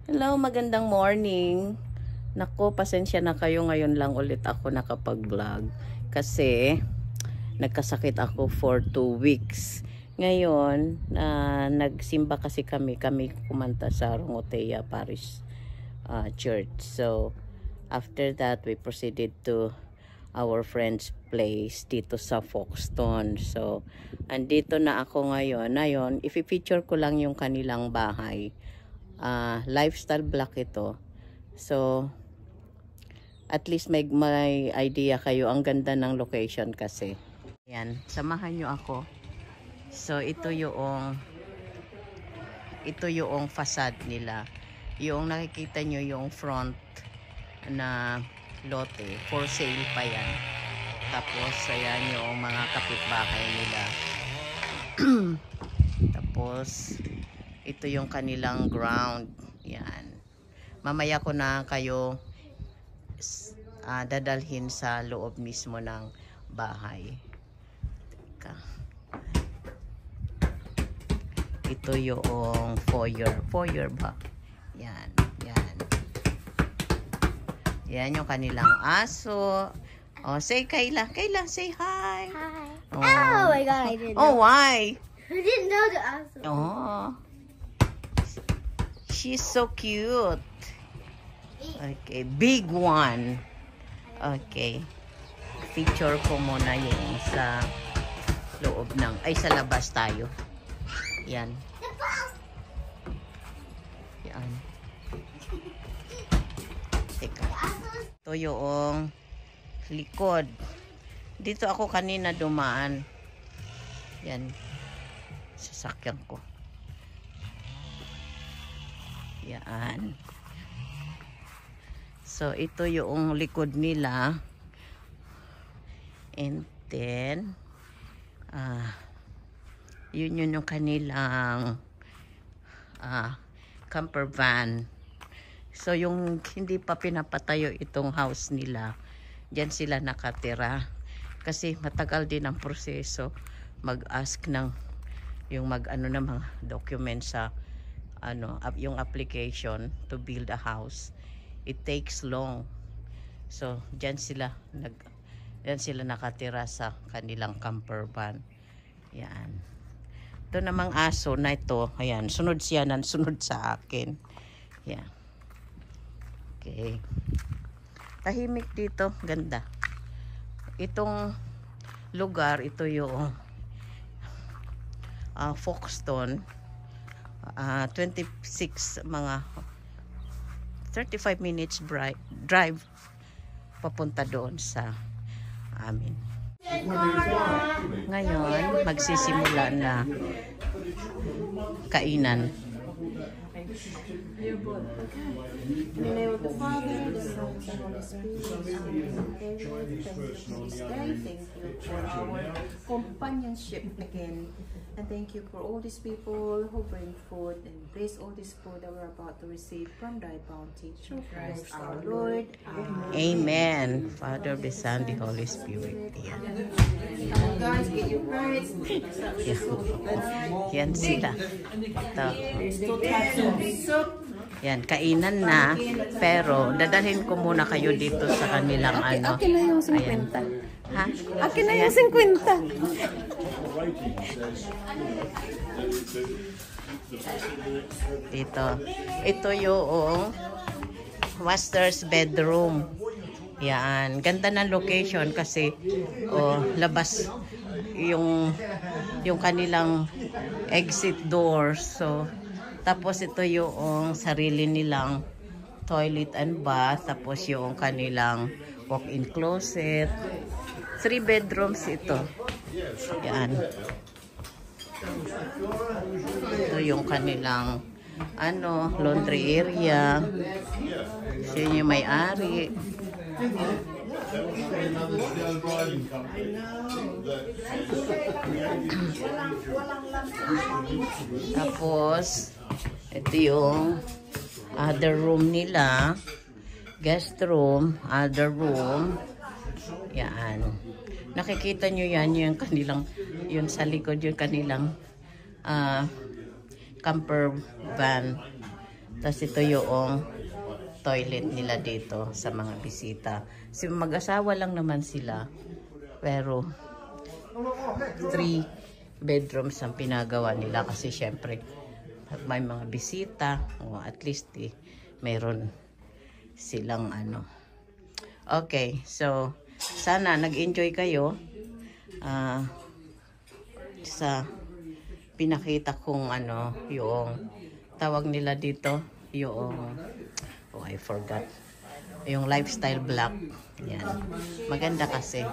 Hello, magandang morning. Nako, pasensya na kayo, ngayon lang ulit ako nakapag-vlog kasi nagkasakit ako for 2 weeks. Ngayon, nagsimba kasi kami kumanta sa Rongotea Parish Church. So, after that, we proceeded to our friend's place dito sa Foxton. So, andito na ako ngayon. Ngayon, i-feature ko lang yung kanilang bahay. Lifestyle block ito. So, at least may idea kayo. Ang ganda ng location kasi. Yan, samahan nyo ako. So, ito yung facade nila. Yung nakikita nyo yung front na lote. For sale pa yan. Tapos, ayan yung mga kapitbahay nila. Tapos, ito yung kanilang ground. Yan. Mamaya ko na kayo dadalhin sa loob mismo ng bahay. Teka. Ito yung foyer. Foyer ba? Yan. Yan. Yan yung kanilang aso. Oh, say Kayla. Kayla, say hi. Hi. Oh my god, I didn't know. Oh, why? I didn't know the answer. Oh. She's so cute. Okay, big one. Okay. Feature ko muna yung sa loob ng, sa labas tayo. Yan. Yan. Teka. Ito yung likod. Dito ako kanina dumaan. Yan. Sasakyan ko. Yan. So, ito yung likod nila. And then, yun yung kanilang camper van. So, yung hindi pa pinapatayo itong house nila, diyan sila nakatira. Kasi matagal din ang proseso mag-ask ng yung mag-ano ng mga documents sa yung application to build a house. It takes long. So, diyan sila nakatira sa kanilang camper van. Yan. Ito namang aso na ito, ayan, sunod siya ng sunod sa akin. Yan. Okay. Tahimik dito, ganda. Itong lugar, ito yung Foxton. 26 mga 35 minutes drive papunta doon sa amin. Ngayon, magsisimula na kainan. In the name of the Father, the Son, and the Holy Spirit. Amen. Thank you for our companionship again. And thank you for all these people who bring food and bless all this food that we're about to receive from thy bounty. Through Christ our Lord. Amen. Amen. Father, the Son, the Holy Spirit. Yan. Guys, get your prize. Yan sila. Ito. Yan, kainan na. Pero, dadalhin ko muna kayo dito sa kanilang ano. Akin na yung 50. Ayan. Ha? Akin na yung 50. Dito. Ito yung master's bedroom. Yan. Ganda ng location kasi labas yung kanilang exit door. So, tapos ito yung sarili nilang toilet and bath. Tapos yung kanilang walk-in closet. 3 bedrooms ito. Yan. Ito yung kanilang laundry area. Siya yung may-ari. Tapos ito yung other room nila, guest room, other room. Yan. Nakikita nyo yan, yung kanilang, yun sa likod, yung kanilang camper van. Tapos ito yung toilet nila dito sa mga bisita. Mag-asawa lang naman sila. Pero 3 bedrooms ang pinagawa nila kasi syempre pag may mga bisita o at least mayroon silang ano. Okay, so sana nag-enjoy kayo sa pinakita kong ano, yung tawag nila dito, yung I forgot, yung lifestyle vlog. Yan, maganda kasi.